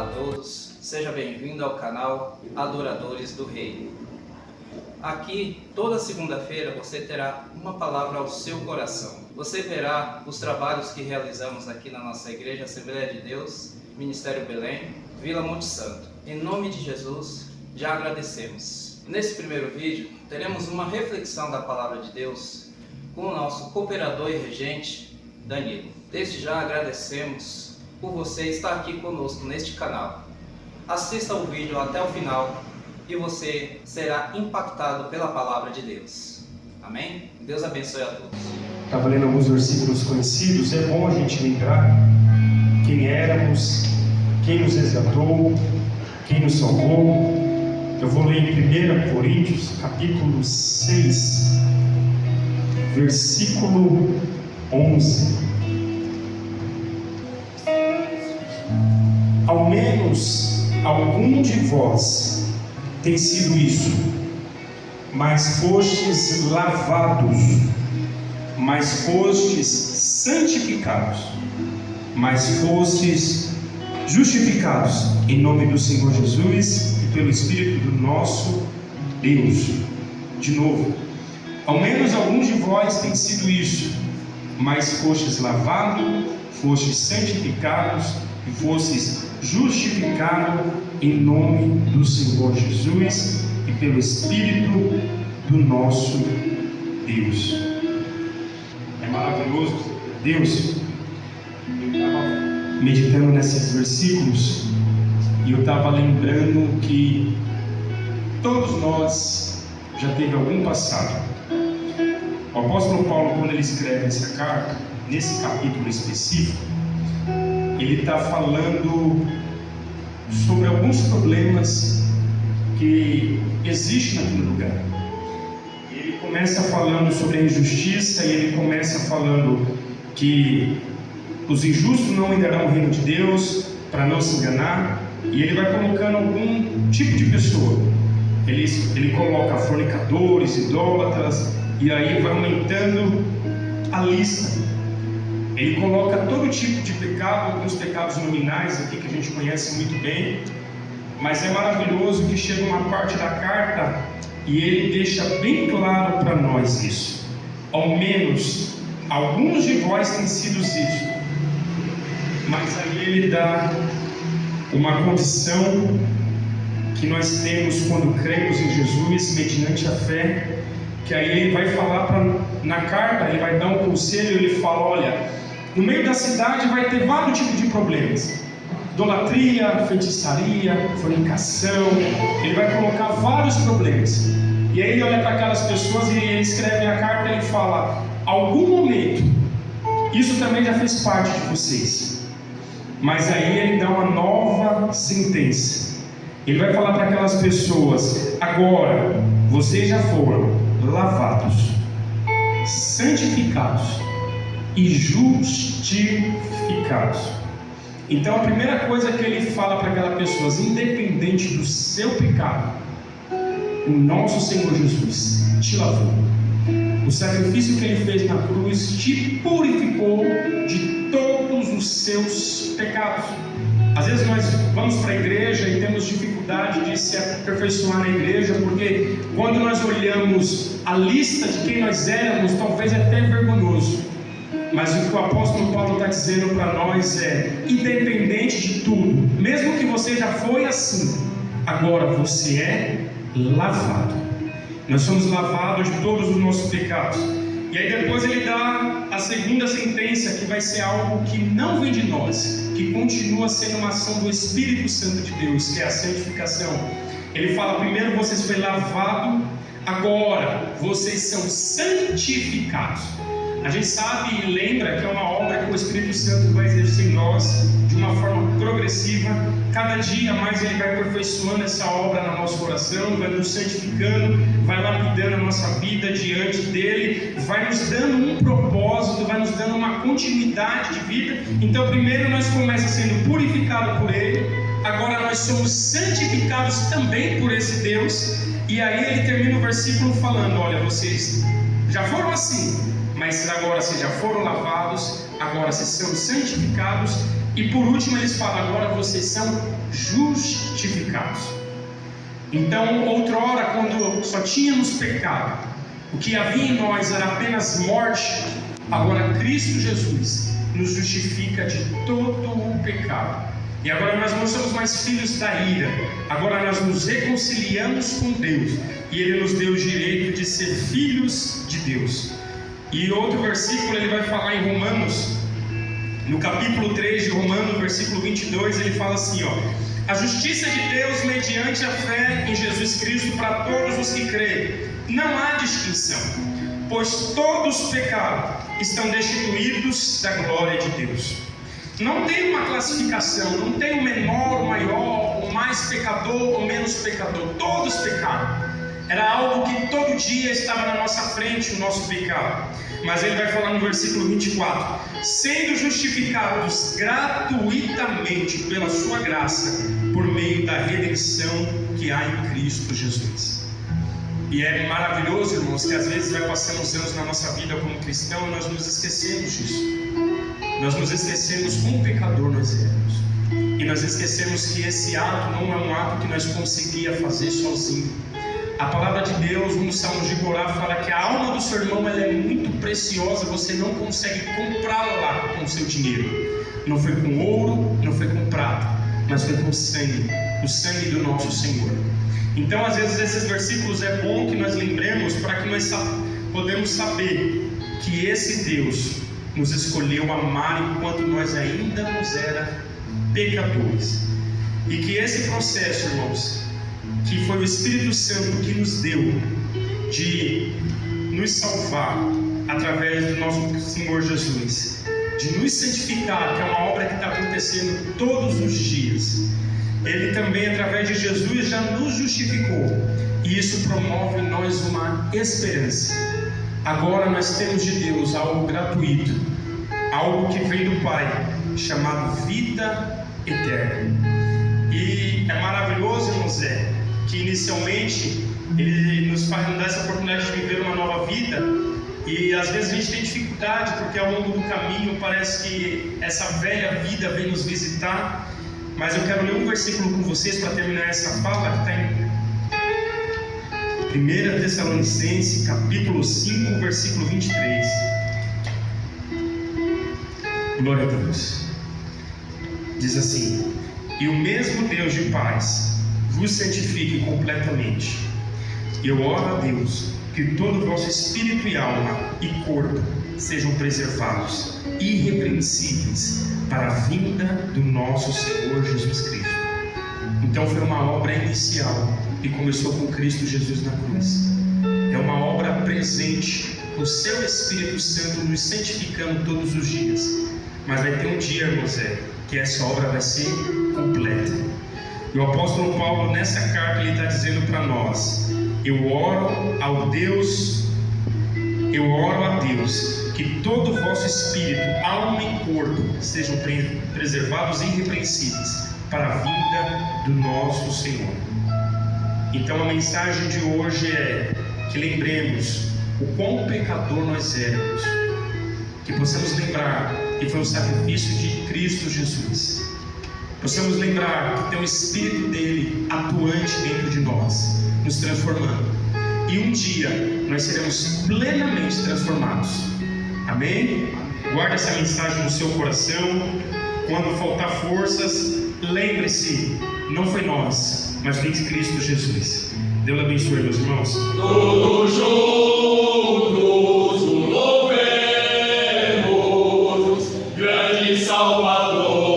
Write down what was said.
Olá a todos, seja bem-vindo ao canal Adoradores do Rei. Aqui, toda segunda-feira, você terá uma palavra ao seu coração. Você verá os trabalhos que realizamos aqui na nossa Igreja Assembleia de Deus, Ministério Belém, Vila Monte Santo. Em nome de Jesus, já agradecemos. Nesse primeiro vídeo, teremos uma reflexão da Palavra de Deus com o nosso cooperador e regente, Danilo. Desde já agradecemos por você estar aqui conosco neste canal. Assista o vídeo até o final e você será impactado pela Palavra de Deus. Amém? Deus abençoe a todos. Estava lendo alguns versículos conhecidos. É bom a gente lembrar quem éramos, quem nos resgatou, quem nos salvou. Eu vou ler em 1 Coríntios, capítulo 6, versículo 11. Ao menos algum de vós tem sido isso, mas fostes lavados, mas fostes santificados, mas fostes justificados em nome do Senhor Jesus e pelo Espírito do nosso Deus. De novo, ao menos alguns de vós tem sido isso, mas fostes lavados, fostes santificados e fostes justificados em nome do Senhor Jesus e pelo Espírito do nosso Deus. É maravilhoso. Deus, eu estava meditando nesses versículos e eu estava lembrando que todos nós já teve algum passado. O apóstolo Paulo, quando ele escreve essa carta, nesse capítulo específico, ele está falando sobre alguns problemas que existem naquele lugar. Ele começa falando sobre a injustiça e ele começa falando que os injustos não herdarão o reino de Deus, para não se enganar, e ele vai colocando algum tipo de pessoa. Ele coloca fornicadores, idólatras, e aí vai aumentando a lista. Ele coloca todo tipo de pecado, alguns pecados nominais aqui que a gente conhece muito bem, mas é maravilhoso que chega uma parte da carta e ele deixa bem claro para nós isso. Ao menos alguns de vós têm sido isso, mas aí ele dá uma condição que nós temos quando cremos em Jesus mediante a fé, que aí ele vai falar na carta, ele vai dar um conselho, ele fala: olha, no meio da cidade vai ter vários tipos de problemas: idolatria, feitiçaria, fornicação. Ele vai colocar vários problemas. E aí ele olha para aquelas pessoas e ele escreve a carta e ele fala: algum momento isso também já fez parte de vocês. Mas aí ele dá uma nova sentença. Ele vai falar para aquelas pessoas: agora vocês já foram lavados, santificados e justificados. Então a primeira coisa que ele fala para aquelas pessoas, independente do seu pecado, o nosso Senhor Jesus te lavou. O sacrifício que ele fez na cruz te purificou de todos os seus pecados. Às vezes nós vamos para a igreja e temos dificuldade de se aperfeiçoar na igreja, porque quando nós olhamos a lista de quem nós éramos, talvez é até vergonhoso. Mas o que o apóstolo Paulo está dizendo para nós é: independente de tudo, mesmo que você já foi assim, agora você é lavado. Nós somos lavados de todos os nossos pecados. E aí depois ele dá a segunda sentença, que vai ser algo que não vem de nós, que continua sendo uma ação do Espírito Santo de Deus, que é a santificação. Ele fala: primeiro vocês foram lavados, agora vocês são santificados. A gente sabe e lembra que é uma obra que o Espírito Santo vai exercer em nós de uma forma progressiva. Cada dia mais ele vai aperfeiçoando essa obra no nosso coração, vai nos santificando, vai lapidando a nossa vida diante dele, vai nos dando um propósito, vai nos dando uma continuidade de vida. Então primeiro nós começamos sendo purificados por ele, agora nós somos santificados também por esse Deus. E aí ele termina o versículo falando: olha, vocês já foram assim, mas agora vocês já foram lavados, agora vocês são santificados E por último eles falam: agora vocês são justificados. Então, outrora, quando só tínhamos pecado, o que havia em nós era apenas morte. Agora Cristo Jesus nos justifica de todo o pecado. E agora nós não somos mais filhos da ira. Agora nós nos reconciliamos com Deus. E Ele nos deu o direito de ser filhos de Deus. E outro versículo ele vai falar em Romanos, no capítulo 3 de Romanos, versículo 22, ele fala assim, ó: a justiça de Deus mediante a fé em Jesus Cristo para todos os que creem. Não há distinção, pois todos pecaram, estão destituídos da glória de Deus. Não tem uma classificação, não tem o menor, o maior, o mais pecador, o menos pecador. Todos pecaram. Era algo que todo dia estava na nossa frente, o nosso pecado. Mas ele vai falar no versículo 24: sendo justificados gratuitamente pela sua graça, por meio da redenção que há em Cristo Jesus. E é maravilhoso, irmãos, que às vezes vai passando os anos na nossa vida como cristão e nós nos esquecemos disso. Nós nos esquecemos quão pecador nós éramos. E nós esquecemos que esse ato não é um ato que nós conseguíamos fazer sozinho. A palavra de Deus, no Salmo de Corá, fala que a alma do seu irmão ela é muito preciosa, você não consegue comprá-la com o seu dinheiro. Não foi com ouro, não foi com prata, mas foi com sangue, o sangue do nosso Senhor. Então, às vezes, esses versículos é bom que nós lembremos para que nós podemos saber que esse Deus nos escolheu amar enquanto nós ainda nos éramos pecadores. E que esse processo, irmãos, que foi o Espírito Santo que nos deu de nos salvar através do nosso Senhor Jesus, de nos santificar, que é uma obra que está acontecendo todos os dias. Ele também, através de Jesus, já nos justificou, e isso promove em nós uma esperança. Agora nós temos de Deus algo gratuito, algo que vem do Pai, chamado vida eterna. E é maravilhoso, irmãos, que inicialmente Ele nos dá essa oportunidade de viver uma nova vida, e às vezes a gente tem dificuldade, porque ao longo do caminho parece que essa velha vida vem nos visitar. Mas eu quero ler um versículo com vocês para terminar essa fala, que está em 1 Tessalonicenses, capítulo 5, versículo 23. Glória a Deus. Diz assim: e o mesmo Deus de paz vos santifique completamente. Eu oro a Deus que todo o vosso espírito e alma e corpo sejam preservados, irrepreensíveis, para a vinda do nosso Senhor Jesus Cristo. Então foi uma obra inicial que começou com Cristo Jesus na cruz. É uma obra presente, o seu Espírito Santo nos santificando todos os dias. Mas vai ter um dia, irmãos, que essa obra vai ser completa. E o apóstolo Paulo, nessa carta, ele está dizendo para nós: eu oro a Deus que todo o vosso espírito, alma e corpo sejam preservados e irrepreensíveis para a vinda do nosso Senhor. Então a mensagem de hoje é que lembremos o quão pecador nós éramos, que possamos lembrar que foi o sacrifício de Cristo Jesus, possamos lembrar que tem o Espírito dele atuante dentro de nós, nos transformando, e um dia nós seremos plenamente transformados. Amém? Guarde essa mensagem no seu coração. Quando faltar forças, lembre-se, não foi nós, mas foi Cristo Jesus. Deus abençoe, meus irmãos. Todos juntos o louvemos, grande Salvador.